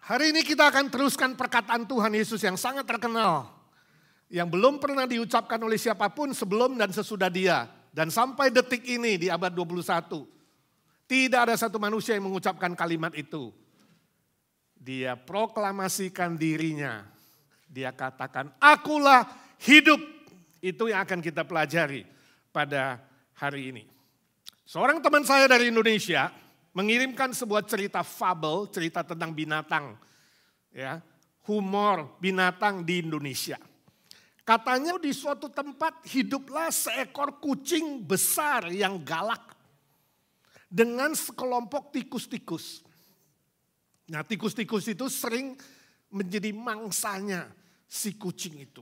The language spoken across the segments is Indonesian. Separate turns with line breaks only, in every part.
Hari ini kita akan teruskan perkataan Tuhan Yesus yang sangat terkenal. Yang belum pernah diucapkan oleh siapapun sebelum dan sesudah dia. Dan sampai detik ini di abad 21. Tidak ada satu manusia yang mengucapkan kalimat itu. Dia proklamasikan dirinya. Dia katakan, akulah hidup. Itu yang akan kita pelajari pada hari ini. Seorang teman saya dari Indonesia mengirimkan sebuah cerita fabel, cerita tentang binatang. Ya, humor binatang di Indonesia. Katanya di suatu tempat hiduplah seekor kucing besar yang galak. Dengan sekelompok tikus-tikus. Nah, tikus-tikus itu sering menjadi mangsanya si kucing itu.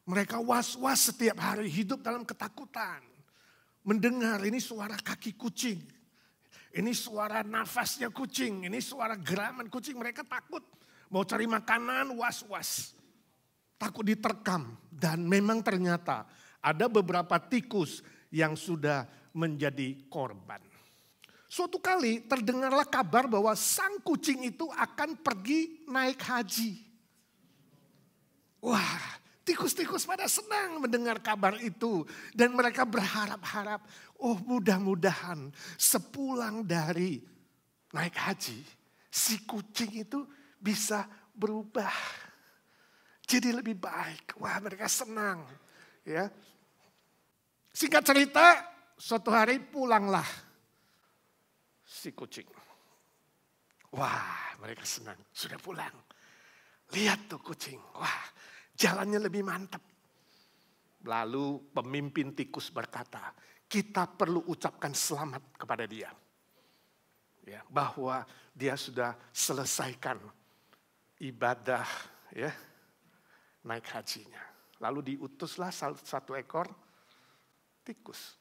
Mereka was-was setiap hari hidup dalam ketakutan. Mendengar ini suara kaki kucing. Ini suara nafasnya kucing. Ini suara geraman kucing. Mereka takut. Mau cari makanan was-was. Takut diterkam. Dan memang ternyata ada beberapa tikus yang sudah menjadi korban. Suatu kali terdengarlah kabar bahwa sang kucing itu akan pergi naik haji. Wah, tikus-tikus pada senang mendengar kabar itu. Dan mereka berharap-harap, oh mudah-mudahan sepulang dari naik haji, si kucing itu bisa berubah. Jadi lebih baik. Wah, mereka senang. Ya. Singkat cerita, suatu hari pulanglah si kucing. Wah, mereka senang. Sudah pulang. Lihat tuh kucing. Wah, jalannya lebih mantap. Lalu pemimpin tikus berkata, kita perlu ucapkan selamat kepada dia. Ya, bahwa dia sudah selesaikan ibadah ya, naik hajinya. Lalu diutuslah satu ekor tikus.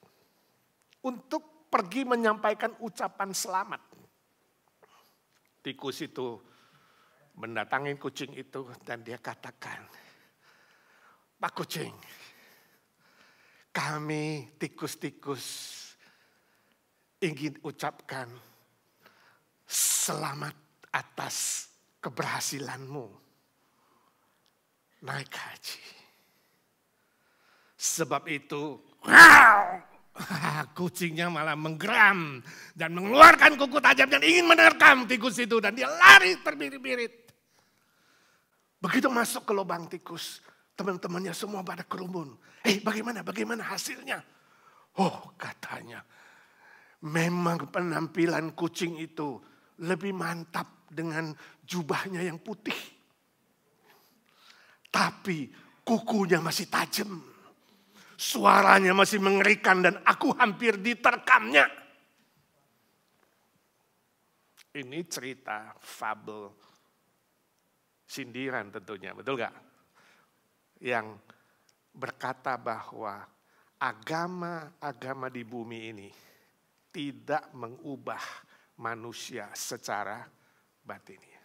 Untuk pergi menyampaikan ucapan selamat. Tikus itu mendatangi kucing itu dan dia katakan, Pak kucing, kami tikus-tikus ingin ucapkan selamat atas keberhasilanmu naik haji. Sebab itu, kucingnya malah menggeram dan mengeluarkan kuku tajam dan ingin menerkam tikus itu. Dan dia lari terbirit-birit. Begitu masuk ke lubang tikus, teman-temannya semua pada kerumun. Bagaimana hasilnya? Oh, katanya, memang penampilan kucing itu lebih mantap dengan jubahnya yang putih. Tapi kukunya masih tajam. Suaranya masih mengerikan dan aku hampir diterkamnya. Ini cerita fabel sindiran tentunya, betul gak? Yang berkata bahwa agama-agama di bumi ini tidak mengubah manusia secara batinnya.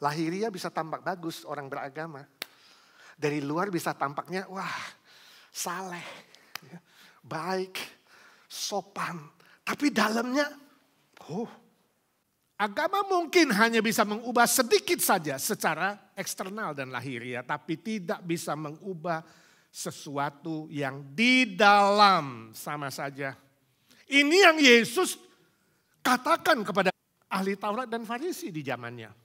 Lahiriah bisa tampak bagus orang beragama. Dari luar bisa tampaknya wah saleh, baik, sopan. Tapi dalamnya, agama mungkin hanya bisa mengubah sedikit saja secara eksternal dan lahiriah. Tapi tidak bisa mengubah sesuatu yang di dalam sama saja. Ini yang Yesus katakan kepada ahli Taurat dan Farisi di zamannya.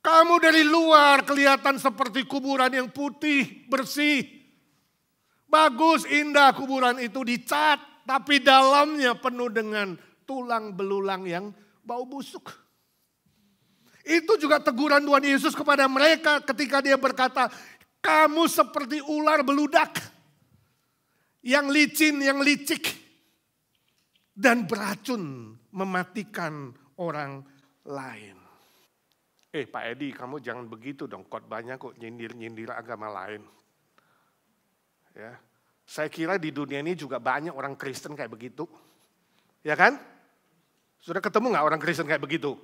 Kamu dari luar kelihatan seperti kuburan yang putih, bersih. Bagus, indah kuburan itu dicat. Tapi dalamnya penuh dengan tulang belulang yang bau busuk. Itu juga teguran Tuhan Yesus kepada mereka ketika dia berkata, kamu seperti ular beludak. Yang licin, yang licik. Dan beracun mematikan orang lain. Pak Edi, kamu jangan begitu dong, khotbahnya kok nyindir-nyindir agama lain. Ya, saya kira di dunia ini juga banyak orang Kristen kayak begitu. Ya kan? Sudah ketemu gak orang Kristen kayak begitu?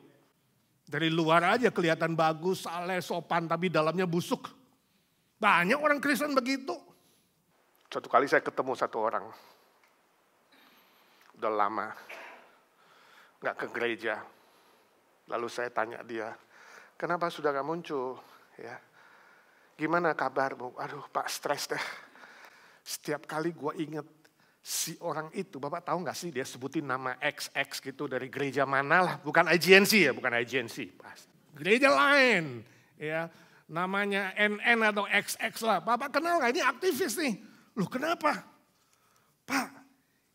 Dari luar aja kelihatan bagus, saleh, sopan, tapi dalamnya busuk. Banyak orang Kristen begitu. Suatu kali saya ketemu satu orang. Udah lama gak ke gereja. Lalu saya tanya dia, kenapa saudara muncul? Ya, gimana kabarmu? Aduh Pak, stres deh. Setiap kali gue inget si orang itu, Bapak tahu gak sih dia sebutin nama XX gitu dari gereja mana lah. Bukan IGNC ya, bukan IGNC. Gereja lain, ya namanya NN atau XX lah. Bapak kenal gak? Ini aktivis nih. Loh kenapa? Pak,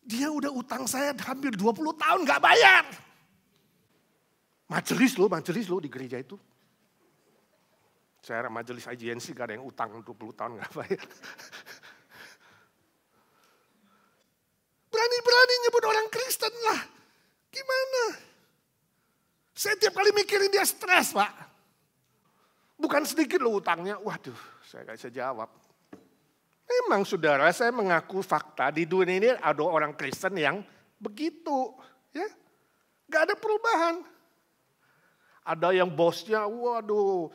dia udah utang saya hampir 20 tahun gak bayar. Majelis loh di gereja itu. Saya majelis IGNC gak ada yang utang 20 tahun gak bayar. Berani-berani nyebut orang Kristen lah. Gimana? Saya tiap kali mikirin dia stres, Pak. Bukan sedikit loh utangnya. Waduh, saya gak bisa jawab. Memang saudara, saya mengaku fakta di dunia ini ada orang Kristen yang begitu. Ya, gak ada perubahan. Ada yang bosnya, waduh,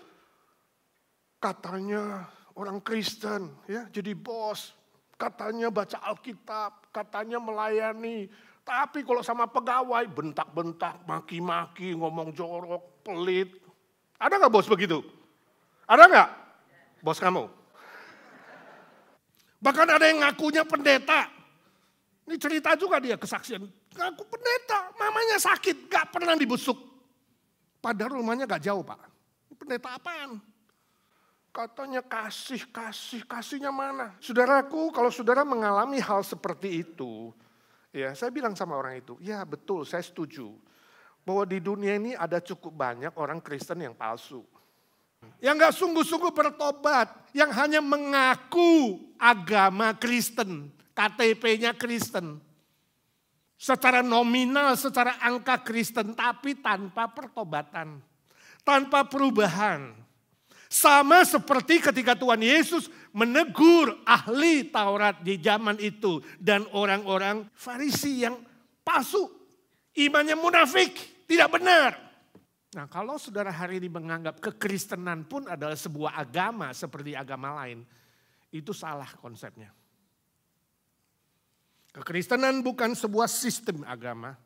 katanya orang Kristen, ya jadi bos. Katanya baca Alkitab, katanya melayani. Tapi kalau sama pegawai, bentak-bentak, maki-maki, ngomong jorok, pelit. Ada gak bos begitu? Ada gak bos kamu? Bahkan ada yang ngakunya pendeta. Ini cerita juga dia kesaksian. Ngaku pendeta, mamanya sakit, gak pernah dibesuk. Padahal rumahnya gak jauh Pak. Ini pendeta apaan? Katanya kasihnya mana? Saudaraku, kalau saudara mengalami hal seperti itu, ya saya bilang sama orang itu, ya betul saya setuju. Bahwa di dunia ini ada cukup banyak orang Kristen yang palsu. Yang gak sungguh-sungguh bertobat, yang hanya mengaku agama Kristen, KTP-nya Kristen. Secara nominal, secara angka Kristen, tapi tanpa pertobatan, tanpa perubahan. Sama seperti ketika Tuhan Yesus menegur ahli Taurat di zaman itu dan orang-orang Farisi yang palsu, imannya munafik, tidak benar. Nah, kalau saudara hari ini menganggap kekristenan pun adalah sebuah agama seperti agama lain, itu salah konsepnya. Kekristenan bukan sebuah sistem agama.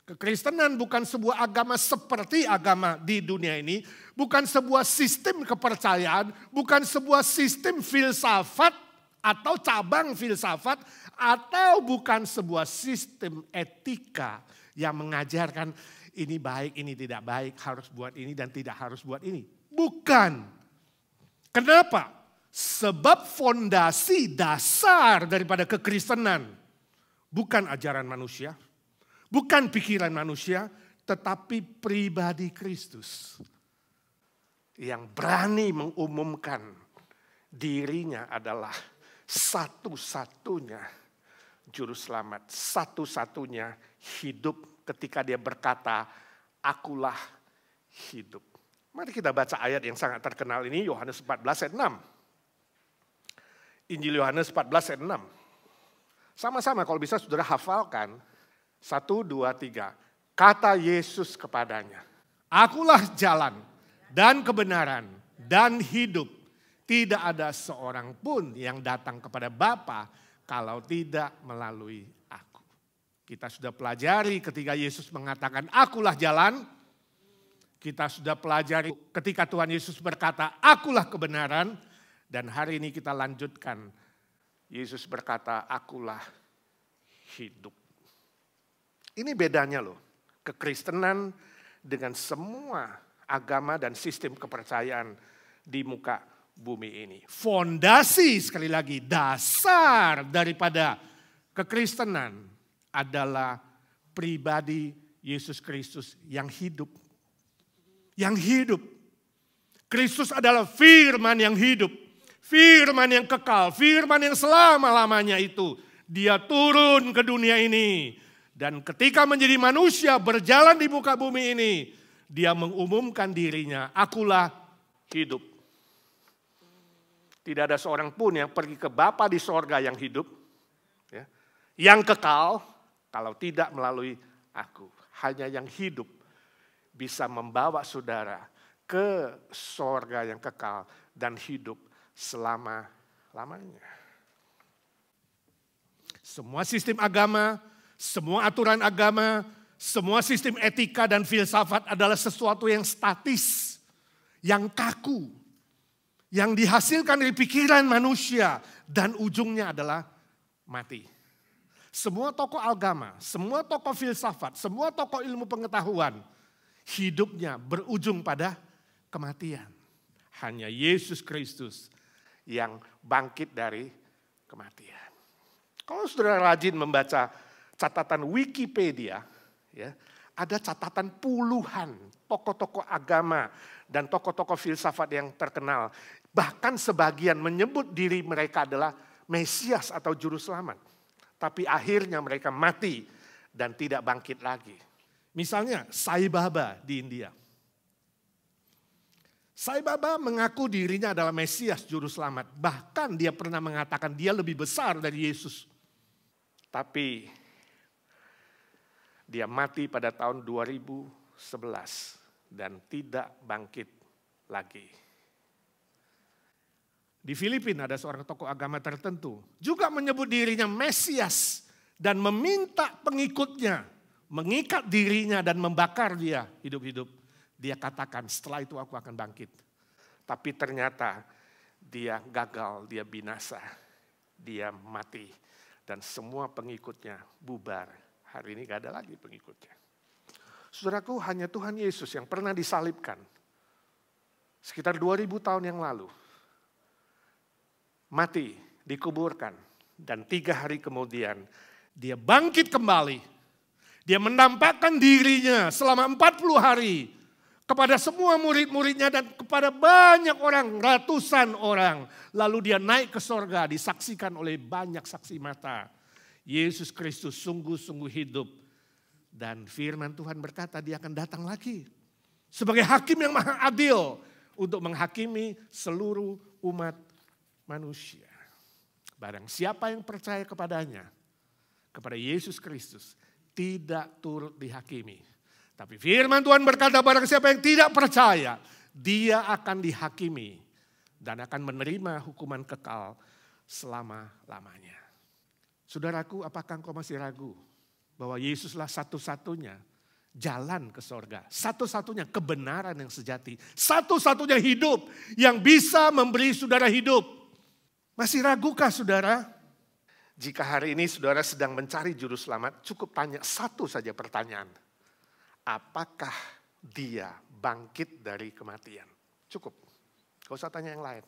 Kekristenan bukan sebuah agama seperti agama di dunia ini. Bukan sebuah sistem kepercayaan. Bukan sebuah sistem filsafat atau cabang filsafat. Atau bukan sebuah sistem etika yang mengajarkan ini baik, ini tidak baik, harus buat ini dan tidak harus buat ini. Bukan. Kenapa? Sebab fondasi dasar daripada kekristenan bukan ajaran manusia, bukan pikiran manusia, tetapi pribadi Kristus. Yang berani mengumumkan dirinya adalah satu-satunya juru selamat, satu-satunya hidup ketika dia berkata, akulah hidup. Mari kita baca ayat yang sangat terkenal ini, Yohanes 14 ayat 6. Injil Yohanes 14 ayat 6. Sama-sama kalau bisa saudara hafalkan. 1, 2, 3. Kata Yesus kepadanya, akulah jalan dan kebenaran dan hidup. Tidak ada seorang pun yang datang kepada Bapa kalau tidak melalui aku. Kita sudah pelajari ketika Yesus mengatakan akulah jalan. Kita sudah pelajari ketika Tuhan Yesus berkata akulah kebenaran. Dan hari ini kita lanjutkan. Yesus berkata akulah hidup. Ini bedanya loh. Kekristenan dengan semua agama dan sistem kepercayaan di muka bumi ini. Fondasi sekali lagi dasar daripada kekristenan adalah pribadi Yesus Kristus yang hidup. Yang hidup. Kristus adalah firman yang hidup. Firman yang kekal, firman yang selama-lamanya itu. Dia turun ke dunia ini. Dan ketika menjadi manusia berjalan di muka bumi ini. Dia mengumumkan dirinya, akulah hidup. Tidak ada seorang pun yang pergi ke Bapa di sorga yang hidup. Ya, yang kekal, kalau tidak melalui aku. Hanya yang hidup bisa membawa saudara ke sorga yang kekal dan hidup selama-lamanya. Semua sistem agama, semua aturan agama, semua sistem etika dan filsafat adalah sesuatu yang statis, yang kaku, yang dihasilkan dari pikiran manusia dan ujungnya adalah mati. Semua tokoh agama, semua tokoh filsafat, semua tokoh ilmu pengetahuan, hidupnya berujung pada kematian. Hanya Yesus Kristus yang bangkit dari kematian. Kalau saudara rajin membaca catatan Wikipedia, ya, ada catatan puluhan tokoh-tokoh agama dan tokoh-tokoh filsafat yang terkenal. Bahkan sebagian menyebut diri mereka adalah Mesias atau Juru Selamat. Tapi akhirnya mereka mati dan tidak bangkit lagi. Misalnya Sai Baba di India. Sai Baba mengaku dirinya adalah Mesias Juru Selamat. Bahkan dia pernah mengatakan dia lebih besar dari Yesus. Tapi dia mati pada tahun 2011 dan tidak bangkit lagi. Di Filipina ada seorang tokoh agama tertentu juga menyebut dirinya Mesias dan meminta pengikutnya mengikat dirinya dan membakar dia hidup-hidup. Dia katakan setelah itu aku akan bangkit. Tapi ternyata dia gagal, dia binasa, dia mati. Dan semua pengikutnya bubar. Hari ini gak ada lagi pengikutnya. Saudaraku, hanya Tuhan Yesus yang pernah disalibkan. Sekitar 2000 tahun yang lalu. Mati, dikuburkan. Dan 3 hari kemudian dia bangkit kembali. Dia menampakkan dirinya selama 40 hari. Kepada semua murid-muridnya dan kepada banyak orang, ratusan orang. Lalu dia naik ke sorga, disaksikan oleh banyak saksi mata. Yesus Kristus sungguh-sungguh hidup. Dan firman Tuhan berkata dia akan datang lagi. Sebagai hakim yang maha adil. Untuk menghakimi seluruh umat manusia. Barang siapa yang percaya kepadanya, kepada Yesus Kristus, tidak turut dihakimi. Tapi firman Tuhan berkata barang siapa yang tidak percaya, dia akan dihakimi dan akan menerima hukuman kekal selama-lamanya. Saudaraku, apakah engkau masih ragu bahwa Yesuslah satu-satunya jalan ke sorga, satu-satunya kebenaran yang sejati, satu-satunya hidup yang bisa memberi saudara hidup? Masih ragukah saudara? Jika hari ini saudara sedang mencari juru selamat, cukup tanya satu saja pertanyaan. Apakah dia bangkit dari kematian? Cukup. Gak usah tanya yang lain.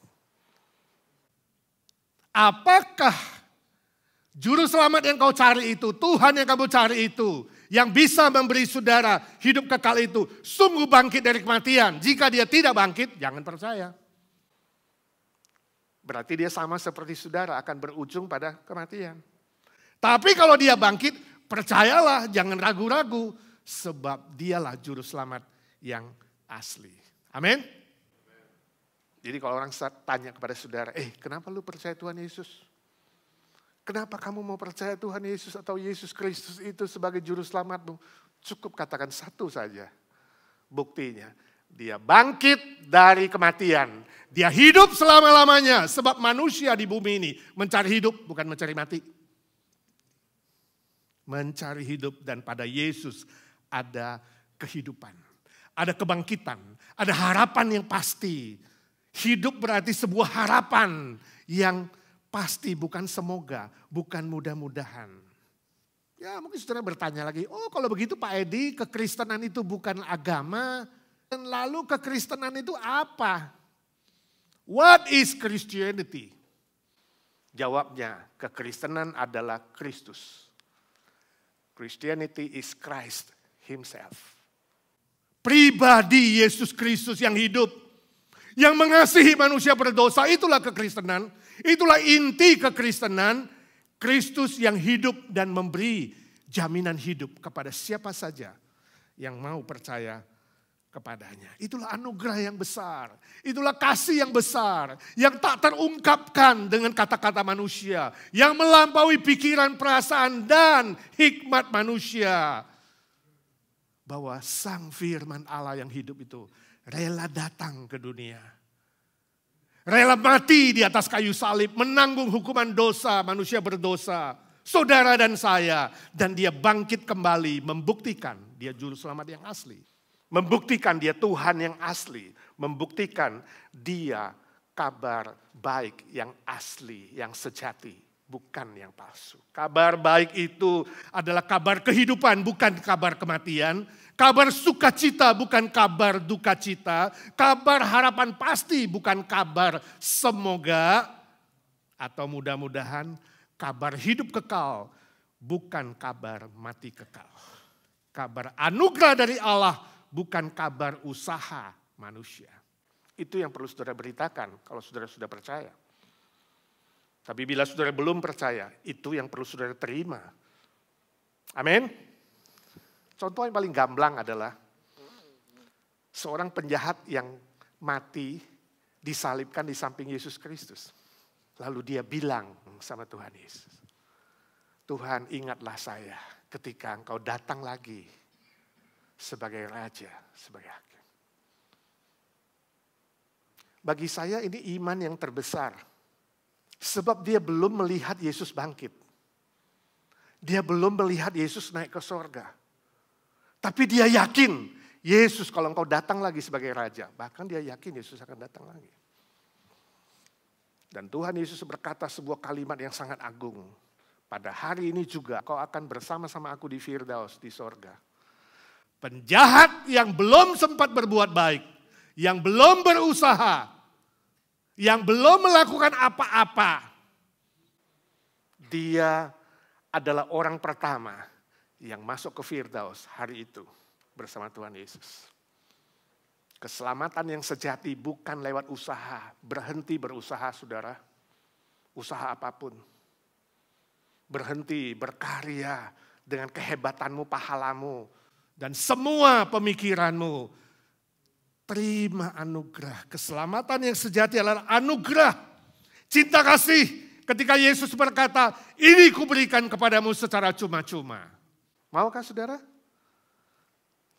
Apakah juru selamat yang kau cari itu, Tuhan yang kamu cari itu, yang bisa memberi saudara hidup kekal itu, sungguh bangkit dari kematian? Jika dia tidak bangkit, jangan percaya. Berarti dia sama seperti saudara akan berujung pada kematian. Tapi kalau dia bangkit, percayalah, jangan ragu-ragu. Sebab dialah juru selamat yang asli. Amin. Jadi kalau orang tanya kepada saudara, kenapa lu percaya Tuhan Yesus? Kenapa kamu mau percaya Tuhan Yesus atau Yesus Kristus itu sebagai juru selamatmu? Cukup katakan satu saja. Buktinya, dia bangkit dari kematian. Dia hidup selama-lamanya. Sebab manusia di bumi ini mencari hidup bukan mencari mati. Mencari hidup dan pada Yesus ada kehidupan, ada kebangkitan, ada harapan yang pasti. Hidup berarti sebuah harapan yang pasti, bukan semoga, bukan mudah-mudahan. Ya mungkin saudara bertanya lagi, kalau begitu Pak Edi, kekristenan itu bukan agama, dan lalu kekristenan itu apa? What is Christianity? Jawabnya, kekristenan adalah Kristus. Christianity is Christ Himself. Pribadi Yesus Kristus yang hidup, yang mengasihi manusia berdosa, itulah kekristenan. Itulah inti kekristenan. Kristus yang hidup dan memberi jaminan hidup kepada siapa saja yang mau percaya kepadanya. Itulah anugerah yang besar. Itulah kasih yang besar. Yang tak terungkapkan dengan kata-kata manusia. Yang melampaui pikiran, perasaan, dan hikmat manusia. Bahwa Sang Firman Allah yang hidup itu rela datang ke dunia. Rela mati di atas kayu salib, menanggung hukuman dosa manusia berdosa. saudara dan saya. Dan dia bangkit kembali, membuktikan dia juru selamat yang asli. Membuktikan dia Tuhan yang asli. Membuktikan dia kabar baik yang asli, yang sejati, bukan yang palsu. Kabar baik itu adalah kabar kehidupan, bukan kabar kematian. Kabar sukacita, bukan kabar duka cita. Kabar harapan pasti, bukan kabar semoga atau mudah-mudahan. Kabar hidup kekal, bukan kabar mati kekal. Kabar anugerah dari Allah, bukan kabar usaha manusia. Itu yang perlu saudara beritakan kalau saudara sudah percaya. Tapi bila saudara belum percaya, itu yang perlu saudara terima. Amin. Contoh yang paling gamblang adalah seorang penjahat yang mati disalibkan di samping Yesus Kristus. Lalu dia bilang sama Tuhan Yesus, Tuhan ingatlah saya ketika engkau datang lagi sebagai raja, sebagai hakim. Bagi saya ini iman yang terbesar. Sebab dia belum melihat Yesus bangkit. Dia belum melihat Yesus naik ke sorga. Tapi dia yakin Yesus kalau engkau datang lagi sebagai raja. Bahkan dia yakin Yesus akan datang lagi. Dan Tuhan Yesus berkata sebuah kalimat yang sangat agung. Pada hari ini juga kau akan bersama-sama aku di Firdaus, di sorga. Penjahat yang belum sempat berbuat baik. Yang belum berusaha, yang belum melakukan apa-apa, dia adalah orang pertama yang masuk ke Firdaus hari itu bersama Tuhan Yesus. Keselamatan yang sejati bukan lewat usaha, berhenti berusaha saudara, usaha apapun. Berhenti berkarya dengan kehebatanmu, pahalamu, dan semua pemikiranmu. Terima anugerah. Keselamatan yang sejati adalah anugerah. Cinta kasih ketika Yesus berkata, ini kuberikan kepadamu secara cuma-cuma. Maukah saudara?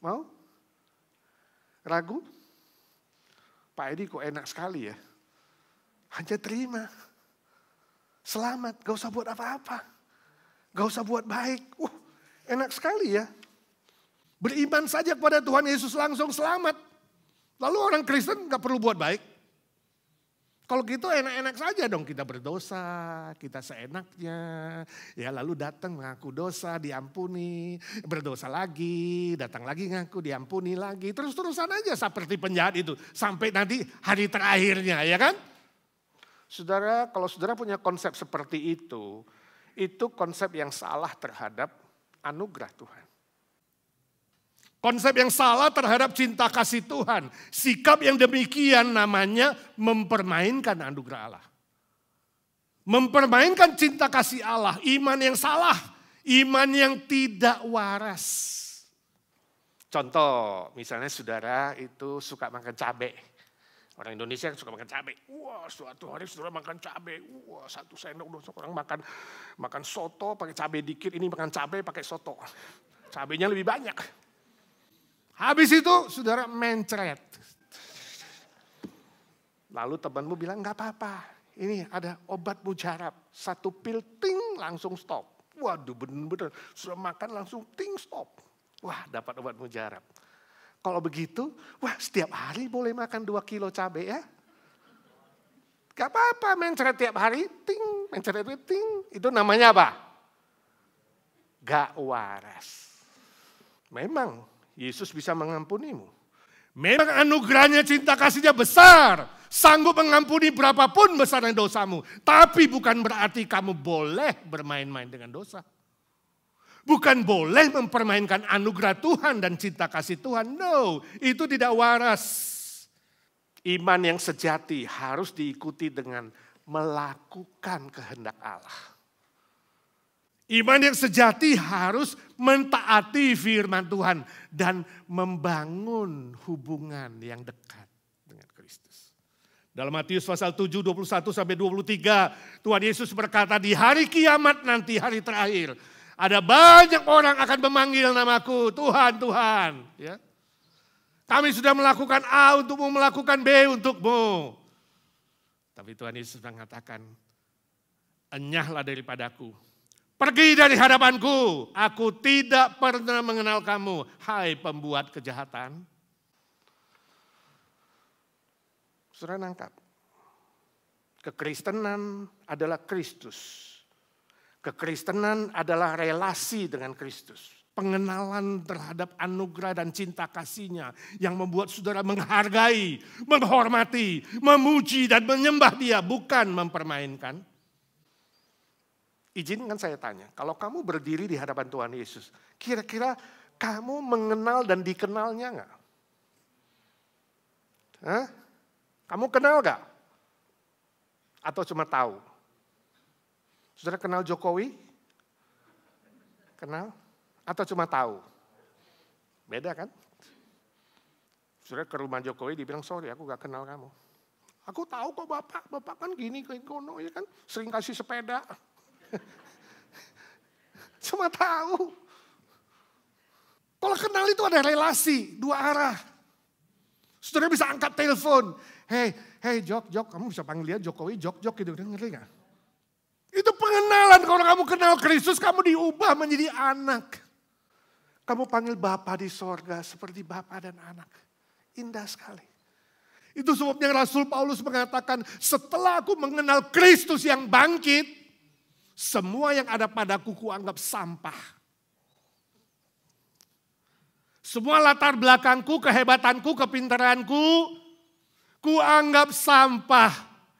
Mau? Ragu? Pak Edi kok enak sekali ya. Hanya terima. Selamat, gak usah buat apa-apa. Gak usah buat baik. Enak sekali ya. Beriman saja kepada Tuhan Yesus langsung selamat. Lalu orang Kristen gak perlu buat baik. Kalau gitu enak-enak saja dong, kita berdosa, kita seenaknya. Ya lalu datang mengaku dosa, diampuni, berdosa lagi, datang lagi ngaku, diampuni lagi. Terus-terusan aja seperti penjahat itu. Sampai nanti hari terakhirnya, ya kan? Saudara, kalau saudara punya konsep seperti itu konsep yang salah terhadap anugerah Tuhan. Konsep yang salah terhadap cinta kasih Tuhan. Sikap yang demikian namanya mempermainkan anugerah Allah. Mempermainkan cinta kasih Allah. Iman yang salah. Iman yang tidak waras. Contoh, misalnya saudara itu suka makan cabai. Orang Indonesia suka makan cabai. Wah, suatu hari saudara makan cabai. Wah, 1 sendok. Orang makan soto pakai cabai dikit. Ini makan cabai pakai soto. Cabainya lebih banyak. Habis itu saudara mencret. Lalu temanmu bilang gak apa-apa. Ini ada obat mujarab. 1 pil ting langsung stop. Waduh bener-bener. Sudah makan langsung ting stop. Wah dapat obat mujarab. Kalau begitu, wah setiap hari boleh makan 2 kilo cabai ya. Gak apa-apa mencret tiap hari. Ting, mencret ting. Itu namanya apa? Gak waras. Memang Yesus bisa mengampunimu. Memang anugerahnya cinta kasihnya besar. Sanggup mengampuni berapapun besarnya dosamu. Tapi bukan berarti kamu boleh bermain-main dengan dosa. Bukan boleh mempermainkan anugerah Tuhan dan cinta kasih Tuhan. No, itu tidak waras. Iman yang sejati harus diikuti dengan melakukan kehendak Allah. Iman yang sejati harus mentaati firman Tuhan dan membangun hubungan yang dekat dengan Kristus. Dalam Matius pasal 7, 21 sampai 23, Tuhan Yesus berkata di hari kiamat nanti, hari terakhir, ada banyak orang akan memanggil namaku, Tuhan, Tuhan. Ya. Kami sudah melakukan A untukmu, melakukan B untukmu. Tapi Tuhan Yesus mengatakan, enyahlah daripadaku. Pergi dari hadapanku, aku tidak pernah mengenal kamu, hai pembuat kejahatan. Saudara nangkap, kekristenan adalah Kristus. Kekristenan adalah relasi dengan Kristus. Pengenalan terhadap anugerah dan cinta kasih-Nya yang membuat saudara menghargai, menghormati, memuji dan menyembah Dia, bukan mempermainkan. Izinkan saya tanya, kalau kamu berdiri di hadapan Tuhan Yesus, kira-kira kamu mengenal dan dikenalnya enggak? Hah? Kamu kenal enggak? Atau cuma tahu? Saudara kenal Jokowi? Kenal? Atau cuma tahu? Beda kan? Saudara ke rumah Jokowi dibilang, sorry aku gak kenal kamu. Aku tahu kok Bapak kan gini ke kono ya kan, sering kasih sepeda. Cuma tahu. Kalau kenal itu ada relasi, dua arah. Saudara bisa angkat telepon. Hey Jok, kamu bisa panggil dia Jokowi, Jok gitu. Ngerti gak? Itu pengenalan. Kalau kamu kenal Kristus, kamu diubah menjadi anak. Kamu panggil Bapa di sorga seperti Bapa dan anak. Indah sekali. Itu sebabnya Rasul Paulus mengatakan, setelah aku mengenal Kristus yang bangkit, semua yang ada padaku kuanggap sampah. Semua latar belakangku, kehebatanku, kepintaranku, kuanggap sampah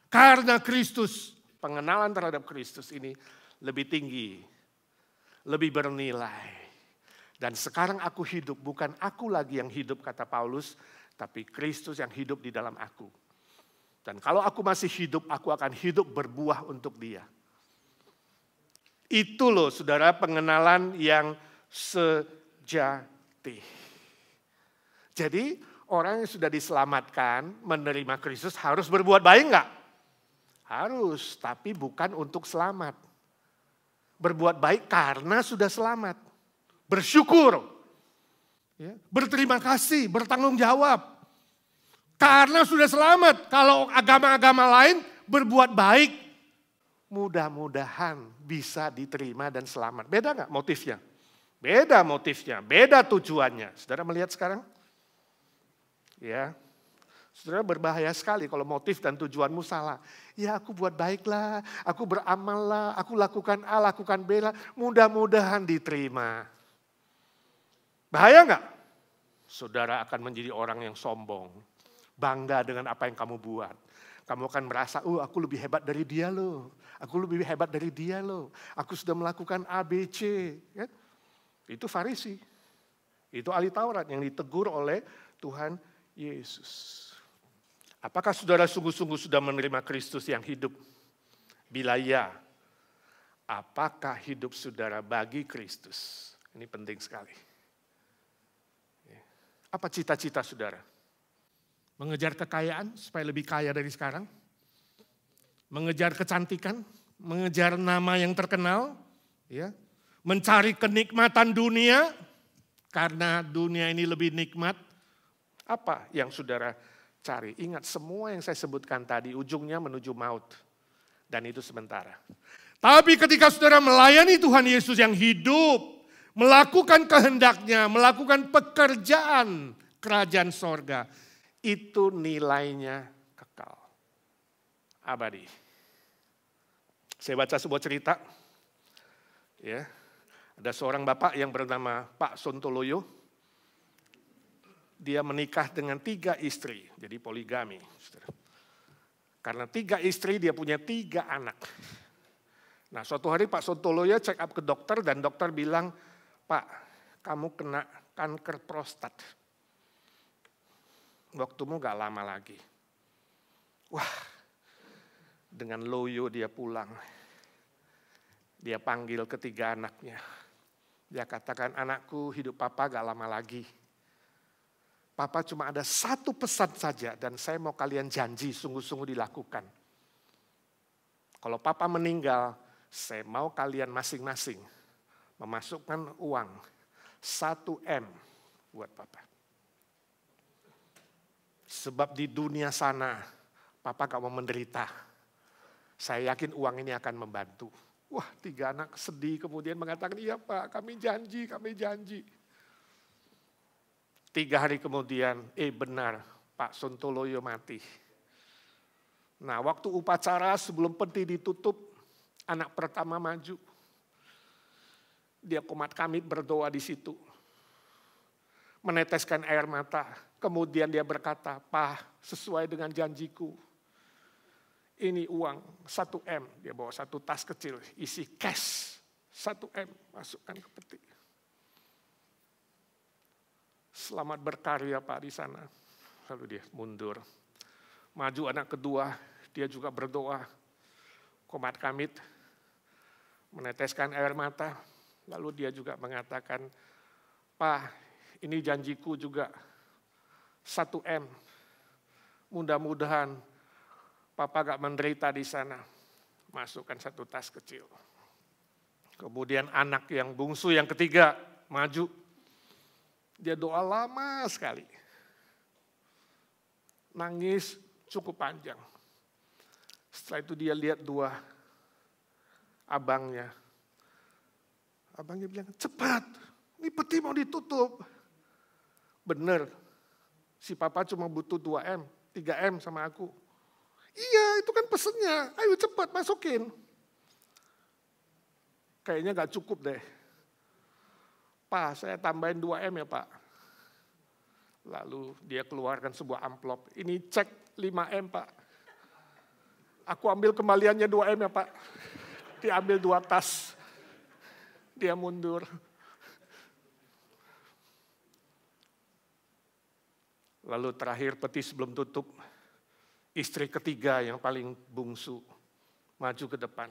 karena Kristus. Pengenalan terhadap Kristus ini lebih tinggi, lebih bernilai. Dan sekarang aku hidup, bukan aku lagi yang hidup kata Paulus, tapi Kristus yang hidup di dalam aku. Dan kalau aku masih hidup, aku akan hidup berbuah untuk Dia. Itu loh saudara pengenalan yang sejati. Jadi orang yang sudah diselamatkan, menerima Kristus harus berbuat baik enggak? Harus, tapi bukan untuk selamat. Berbuat baik karena sudah selamat. Bersyukur, ya, berterima kasih, bertanggung jawab. Karena sudah selamat. Kalau agama-agama lain berbuat baik, mudah-mudahan bisa diterima dan selamat. Beda nggak motifnya? Beda motifnya, beda tujuannya. Saudara melihat sekarang? Ya, saudara berbahaya sekali kalau motif dan tujuanmu salah. Ya aku buat baiklah, aku beramal lah, aku lakukan A, lakukan B lah. Mudah-mudahan diterima. Bahaya nggak? Saudara akan menjadi orang yang sombong. Bangga dengan apa yang kamu buat. Kamu akan merasa, aku lebih hebat dari dia loh. Aku lebih hebat dari dia loh. Aku sudah melakukan A, B, C. Ya? Itu Farisi. Itu ahli Taurat yang ditegur oleh Tuhan Yesus. Apakah saudara sungguh-sungguh sudah menerima Kristus yang hidup? Bila ya, apakah hidup saudara bagi Kristus? Ini penting sekali. Apa cita-cita saudara? Mengejar kekayaan supaya lebih kaya dari sekarang? Mengejar kecantikan? Mengejar nama yang terkenal? Ya. Mencari kenikmatan dunia? Karena dunia ini lebih nikmat. Apa yang saudara cari? Ingat semua yang saya sebutkan tadi ujungnya menuju maut. Dan itu sementara. Tapi ketika saudara melayani Tuhan Yesus yang hidup, melakukan kehendaknya, melakukan pekerjaan kerajaan sorga, itu nilainya kekal, abadi. Saya baca sebuah cerita, ya, ada seorang bapak yang bernama Pak Sontoloyo. Dia menikah dengan 3 istri, jadi poligami. Karena 3 istri dia punya 3 anak. Nah suatu hari Pak Sontoloyo check up ke dokter dan dokter bilang, Pak kamu kena kanker prostat. Waktumu gak lama lagi. Wah, dengan loyo dia pulang. Dia panggil ketiga anaknya. Dia katakan, anakku hidup papa gak lama lagi. Papa cuma ada 1 pesan saja dan saya mau kalian janji sungguh-sungguh dilakukan. Kalau papa meninggal, saya mau kalian masing-masing memasukkan uang 1 M buat papa. Sebab di dunia sana, papa gak mau menderita. Saya yakin uang ini akan membantu. Wah, 3 anak sedih kemudian mengatakan, iya Pak, kami janji, kami janji. 3 hari kemudian, benar, Pak Sontoloyo mati. Nah, waktu upacara sebelum peti ditutup, anak pertama maju. Dia komat kamit berdoa di situ. Meneteskan air mata. Kemudian dia berkata, Pak, sesuai dengan janjiku. Ini uang 1 M. Dia bawa 1 tas kecil, isi cash 1 M. Masukkan ke peti. Selamat berkarya Pak di sana. Lalu dia mundur. Maju anak kedua, dia juga berdoa. Komat kamit, meneteskan air mata. Lalu dia juga mengatakan, Pak, ini janjiku juga 1 M. Mudah-mudahan Papa gak menderita di sana. Masukkan 1 tas kecil. Kemudian anak yang bungsu yang ketiga maju. Dia doa lama sekali. Nangis cukup panjang. Setelah itu dia lihat 2 abangnya. Abangnya bilang, cepat, ini peti mau ditutup. Bener, si Papa cuma butuh 2 M, 3 M sama aku. Iya, itu kan pesennya. Ayo cepat masukin. Kayaknya gak cukup deh. Pak, saya tambahin 2 M ya Pak. Lalu dia keluarkan sebuah amplop. Ini cek 5 M Pak. Aku ambil kembaliannya 2 M ya Pak. Dia ambil 2 tas. Dia mundur. Lalu terakhir peti sebelum tutup. Istri ketiga yang paling bungsu, maju ke depan.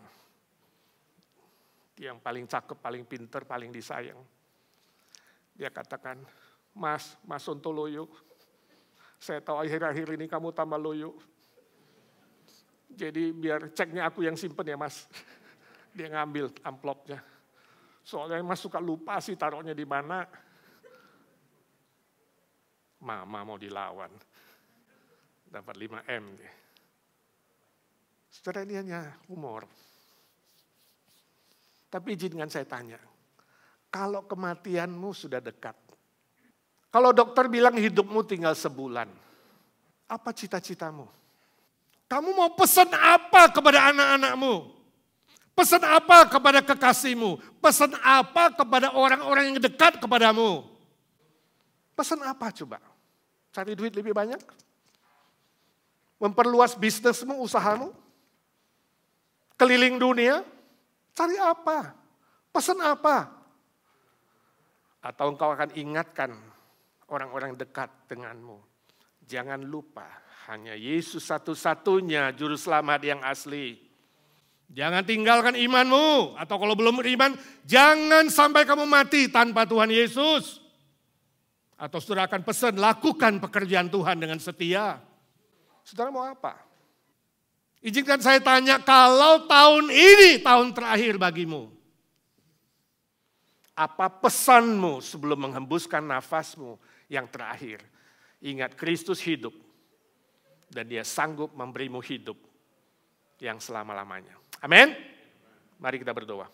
Dia yang paling cakep, paling pinter, paling disayang. Dia katakan, Mas Sontoloyo, saya tahu akhir-akhir ini kamu tambah loyo. Jadi biar ceknya aku yang simpen ya Mas. Dia ngambil amplopnya. Soalnya Mas suka lupa sih taruhnya di mana. Mama mau dilawan. Dapat 5 M. Saudara, ini hanya humor. Tapi izinkan saya tanya, kalau kematianmu sudah dekat, kalau dokter bilang hidupmu tinggal sebulan, apa cita-citamu? Kamu mau pesan apa kepada anak-anakmu? Pesan apa kepada kekasihmu? Pesan apa kepada orang-orang yang dekat kepadamu? Pesan apa coba? Cari duit lebih banyak? Memperluas bisnismu, usahamu? Keliling dunia? Cari apa? Pesan apa? Atau engkau akan ingatkan orang-orang dekat denganmu. Jangan lupa, hanya Yesus satu-satunya juru selamat yang asli. Jangan tinggalkan imanmu. Atau kalau belum beriman, jangan sampai kamu mati tanpa Tuhan Yesus. Atau saudara akan pesan, lakukan pekerjaan Tuhan dengan setia. Saudara mau apa? Izinkan saya tanya, kalau tahun ini tahun terakhir bagimu, apa pesanmu sebelum menghembuskan nafasmu yang terakhir? Ingat, Kristus hidup dan Dia sanggup memberimu hidup yang selama-lamanya. Amin. Mari kita berdoa.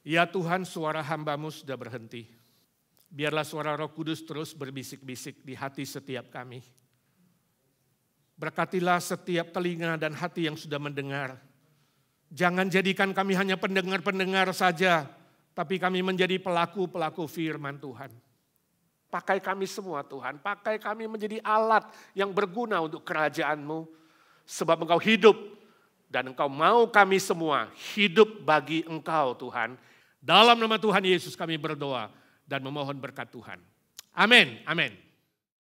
Ya Tuhan, suara hamba-Mu sudah berhenti. Biarlah suara Roh Kudus terus berbisik-bisik di hati setiap kami. Berkatilah setiap telinga dan hati yang sudah mendengar. Jangan jadikan kami hanya pendengar-pendengar saja, tapi kami menjadi pelaku-pelaku firman Tuhan. Pakai kami semua Tuhan, pakai kami menjadi alat yang berguna untuk kerajaan-Mu. Sebab Engkau hidup dan Engkau mau kami semua hidup bagi Engkau Tuhan. Dalam nama Tuhan Yesus kami berdoa dan memohon berkat Tuhan. Amin, amin.